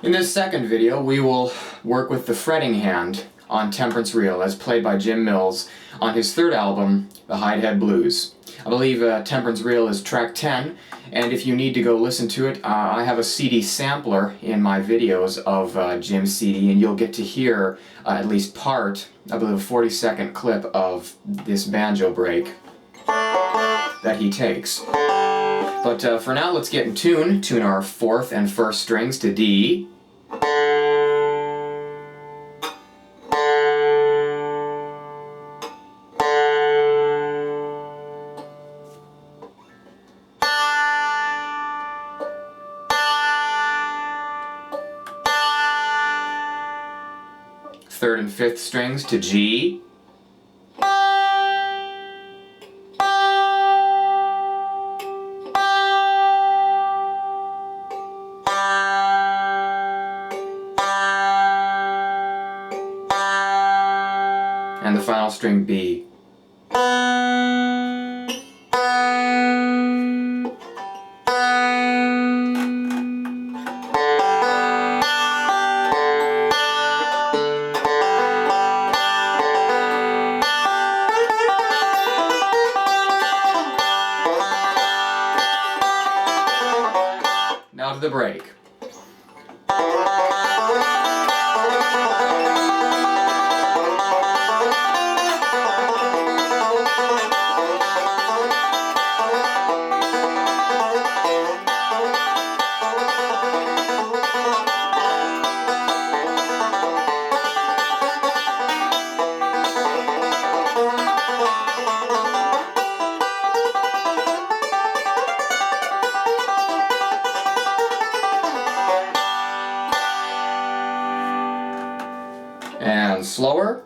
In this second video, we will work with the fretting hand on Temperance Reel as played by Jim Mills on his third album, The Hidehead Blues. I believe Temperance Reel is track 10, and if you need to go listen to it, I have a CD sampler in my videos of Jim's CD, and you'll get to hear at least part of a 40-second clip of this banjo break that he takes. But for now, let's get in tune our fourth and first strings to D. Third and fifth strings to G. And the final string B. Now to the break. And slower.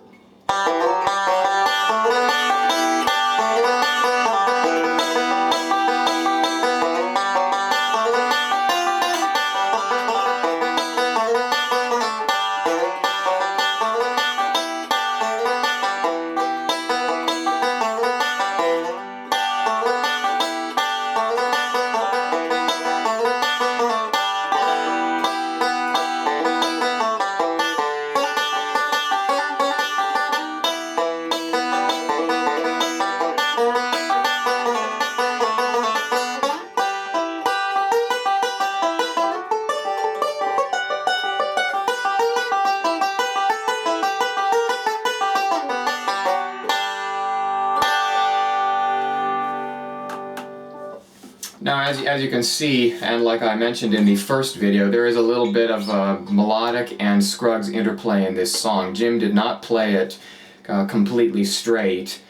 Now, as you can see, and like I mentioned in the first video, there is a little bit of melodic and Scruggs interplay in this song. Jim did not play it completely straight.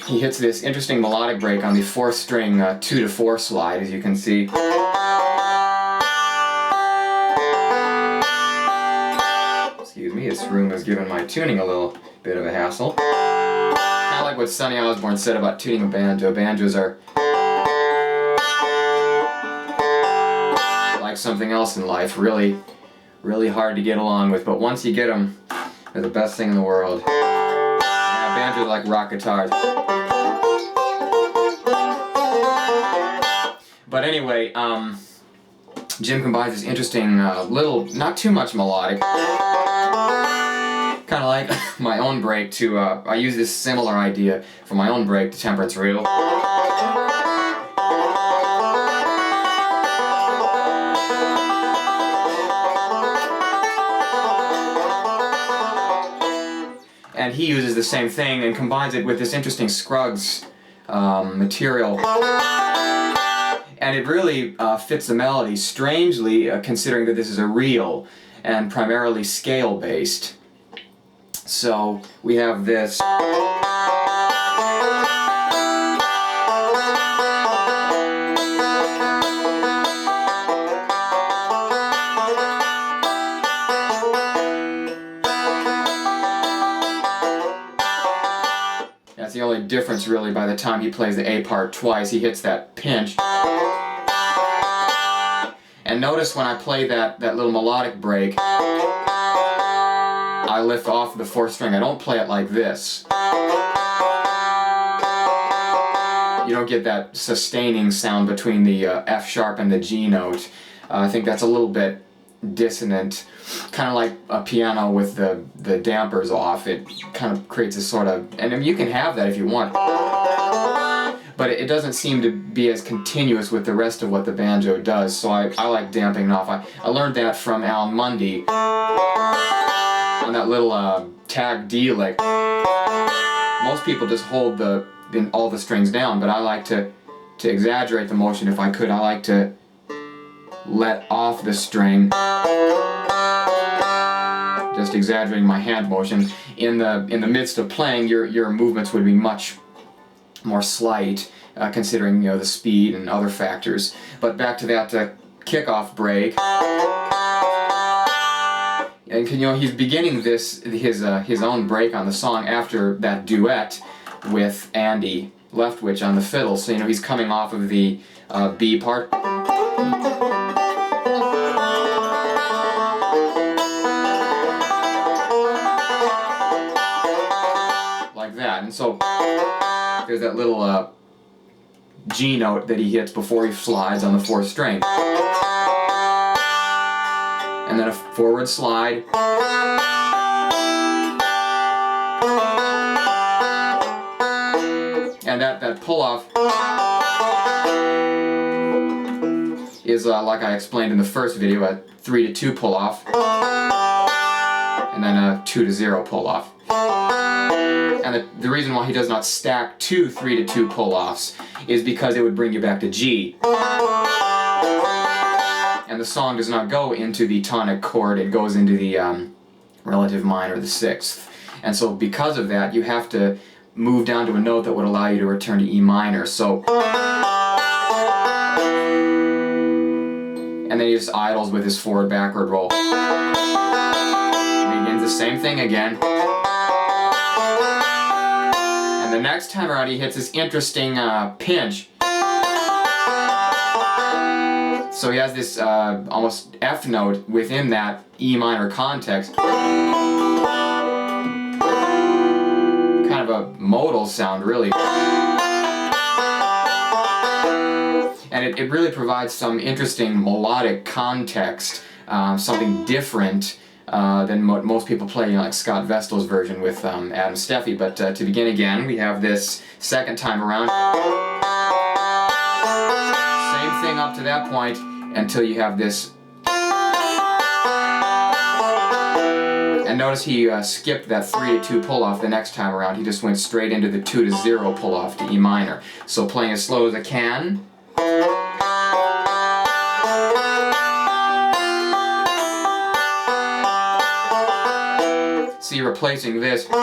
He hits this interesting melodic break on the fourth string 2-4 slide, as you can see. Excuse me, this room has given my tuning a little bit of a hassle. Kind of like what Sonny Osborne said about tuning a banjo. Banjos are like something else in life, really hard to get along with, but once you get them, they're the best thing in the world. Yeah, banjos are like rock guitars. But anyway, Jim combines this interesting little, not too much melodic, kind of like my own break to, I use this similar idea for my own break to Temperance Reel. And he uses the same thing and combines it with this interesting Scruggs material. And it really fits the melody strangely, considering that this is a reel and primarily scale-based. So we have this. That's the only difference really. By the time he plays the A part twice, he hits that pinch. And notice when I play that little melodic break, I lift off the fourth string. I don't play it like this. You don't get that sustaining sound between the F sharp and the G note. I think that's a little bit dissonant, kind of like a piano with the dampers off. It kind of creates a sort of, and I mean, you can have that if you want, but it doesn't seem to be as continuous with the rest of what the banjo does, so I like damping it off. I learned that from Alan Mundy on that little tag D lick. Most people just hold all the strings down, but I like to exaggerate the motion if I could. I like to let off the string, just exaggerating my hand motion. In the midst of playing, your movements would be much more slight, considering the speed and other factors. But back to that kickoff break, and he's beginning his own break on the song after that duet with Andy Leftwich on the fiddle. So he's coming off of the B part. Like that. And so there's that little G note that he hits before he slides on the 4th string. And then a forward slide. And that pull-off is, like I explained in the first video, a 3-2 pull-off, and then a 2-0 pull-off. And the reason why he does not stack 2 3-2 pull-offs is because it would bring you back to G. And the song does not go into the tonic chord, it goes into the relative minor, the 6th. And so because of that, you have to move down to a note that would allow you to return to E minor. So, and then he just idles with his forward backward roll. Begins the same thing again. And the next time around he hits this interesting pinch. So he has this almost F note within that E minor context. Kind of a modal sound, really. And it really provides some interesting melodic context, something different than what most people play, like Scott Vestal's version with Adam Steffi. But to begin again, we have this second time around. Same thing up to that point until you have this. And notice he skipped that 3-2 pull-off the next time around. He just went straight into the 2-0 pull-off to E minor. So playing as slow as I can. See, replacing this, he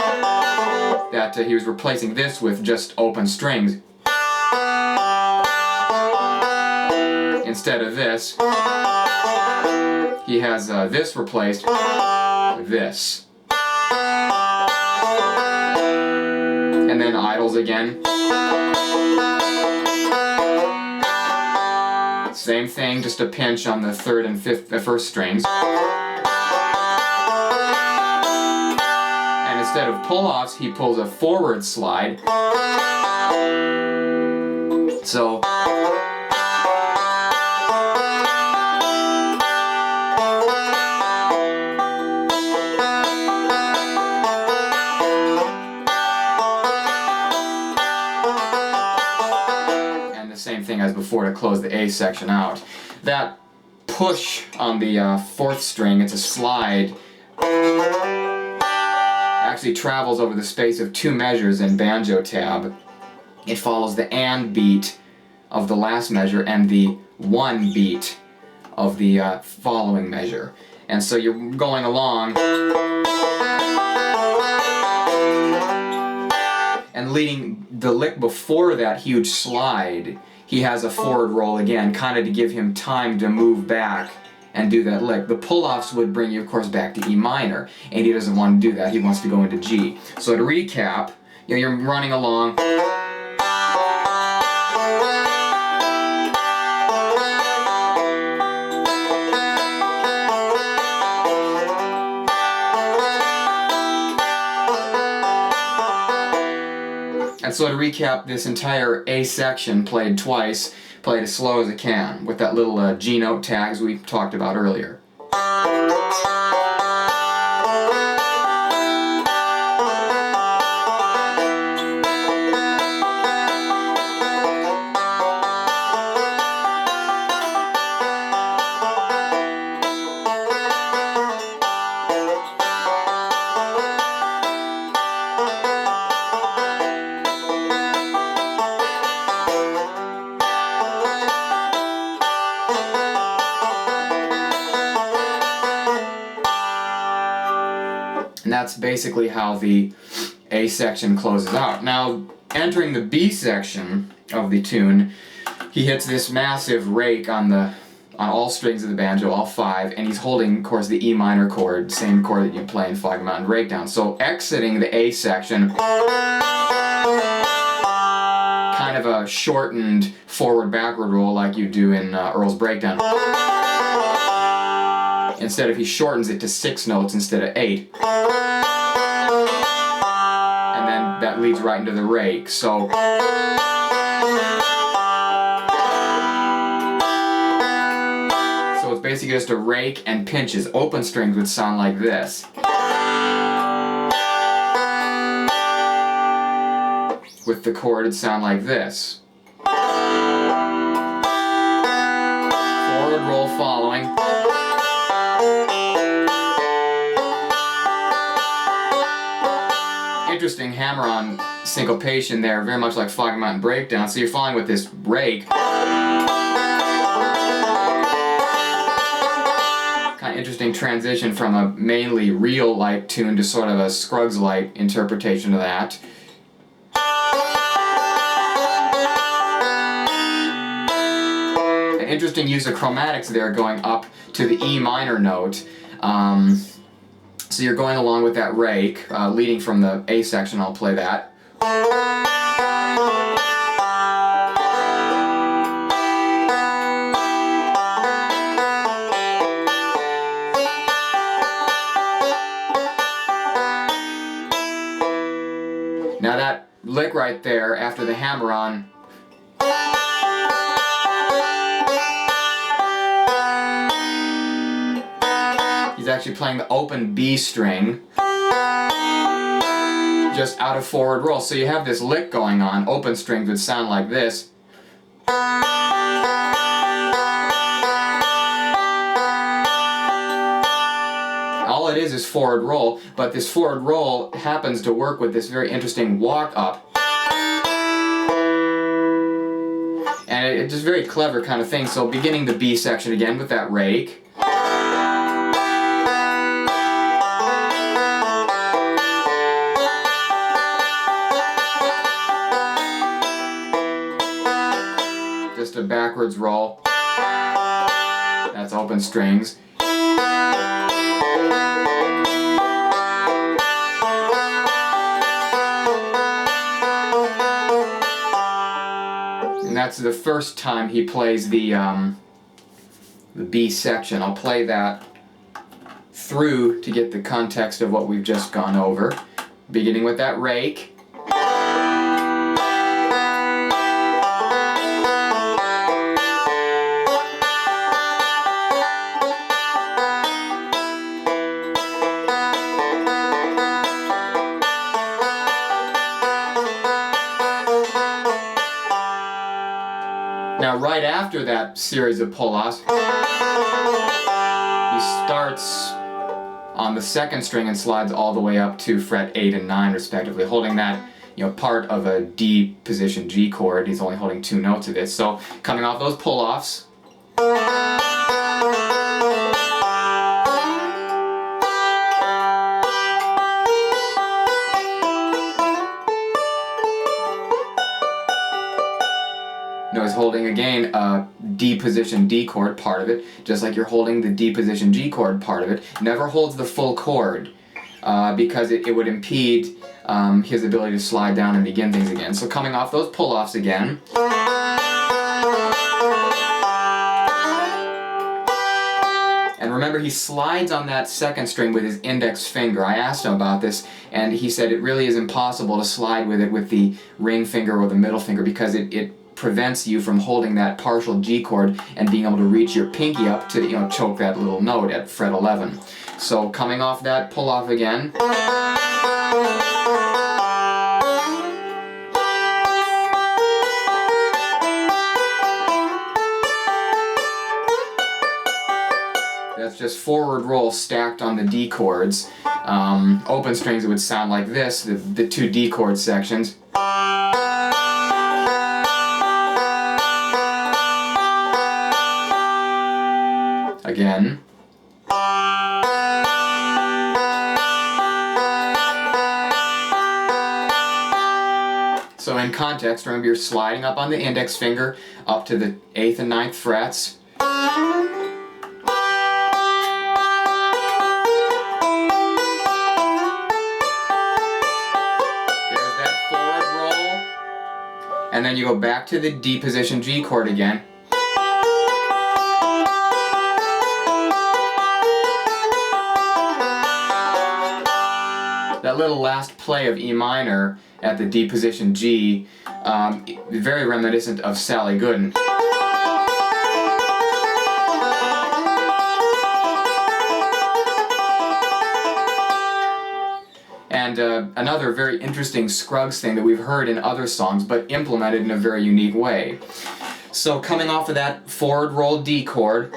was replacing this with just open strings. Instead of this, he has this replaced with this. And then idles again. Same thing, just a pinch on the 3rd and 1st strings. And instead of pull-offs, he pulls a forward slide. So same thing as before to close the A section out. That push on the 4th string, it's a slide, actually travels over the space of 2 measures in banjo tab. It follows the and beat of the last measure and the 1 beat of the following measure. And so you're going along and leading the lick before that huge slide. He has a forward roll again, kind of to give him time to move back and do that lick. The pull-offs would bring you, of course, back to E minor, and he doesn't want to do that. He wants to go into G. So to recap, you're running along. And so to recap, this entire A section played twice, played as slow as it can, with that little G note tags we talked about earlier. And that's basically how the A section closes out. Now, entering the B section of the tune, he hits this massive rake on all strings of the banjo, all 5, and he's holding, of course, the E minor chord, same chord that you play in Foggy Mountain Breakdown. So exiting the A section, kind of a shortened forward-backward roll like you do in Earl's Breakdown. Instead of, he shortens it to 6 notes instead of 8. And then that leads right into the rake. So it's basically just a rake and pinches. Open strings would sound like this. With the chord, it'd sound like this. Forward roll following. Interesting hammer-on syncopation there, very much like Foggy Mountain Breakdown. So you're following with this rake. Kind of interesting transition from a mainly reel-like tune to sort of a Scruggs-like interpretation of that. An interesting use of chromatics there, going up to the E minor note. So you're going along with that rake, leading from the A section. I'll play that. Now that lick right there, after the hammer-on, he's actually playing the open B string just out of forward roll. So you have this lick going on. Open strings would sound like this. All it is forward roll, but this forward roll happens to work with this very interesting walk up. And it's just very clever kind of thing. So beginning the B section again with that rake. Just a backwards roll. That's open strings. And that's the first time he plays the B section. I'll play that through to get the context of what we've just gone over. Beginning with that rake. Now, right after that series of pull-offs, he starts on the second string and slides all the way up to fret 8 and 9 respectively, holding that, part of a D position G chord. He's only holding 2 notes of it. So, coming off those pull-offs, he's holding again a D position D chord part of it, just like you're holding the D position G chord part of it. Never holds the full chord because it would impede his ability to slide down and begin things again. So coming off those pull-offs again. And remember, he slides on that second string with his index finger. I asked him about this, and he said it really is impossible to slide with it with the ring finger or the middle finger because it prevents you from holding that partial G chord and being able to reach your pinky up to, choke that little note at fret 11. So coming off that pull-off again. That's just forward roll stacked on the D chords. Open strings, it would sound like this, the 2 D chord sections. Again. in context, remember you're sliding up on the index finger up to the 8th and 9th frets. There's that forward roll. And then you go back to the D position G chord again. That little last play of E minor at the D position G, very reminiscent of Sally Gooden. And another very interesting Scruggs thing that we've heard in other songs, but implemented in a very unique way. So coming off of that forward roll D chord,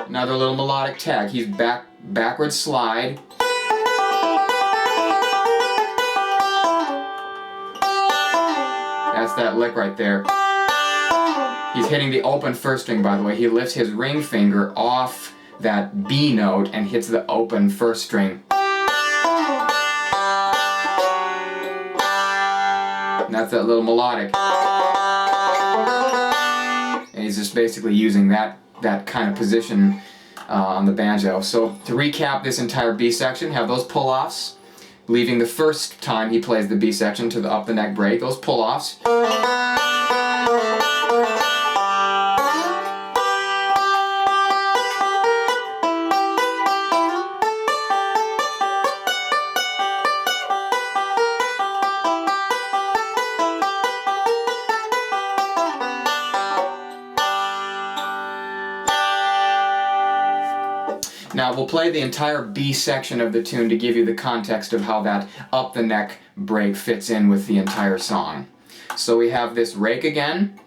another little melodic tag. He's backward slide. That's that lick right there. He's hitting the open first string, by the way. He lifts his ring finger off that B note and hits the open first string. And that's that little melodic. And he's just basically using that kind of position on the banjo. So to recap this entire B section, have those pull-offs, leaving the first time he plays the B section to the up the neck break, those pull-offs. Now we'll play the entire B section of the tune to give you the context of how that up the neck break fits in with the entire song. So we have this rake again.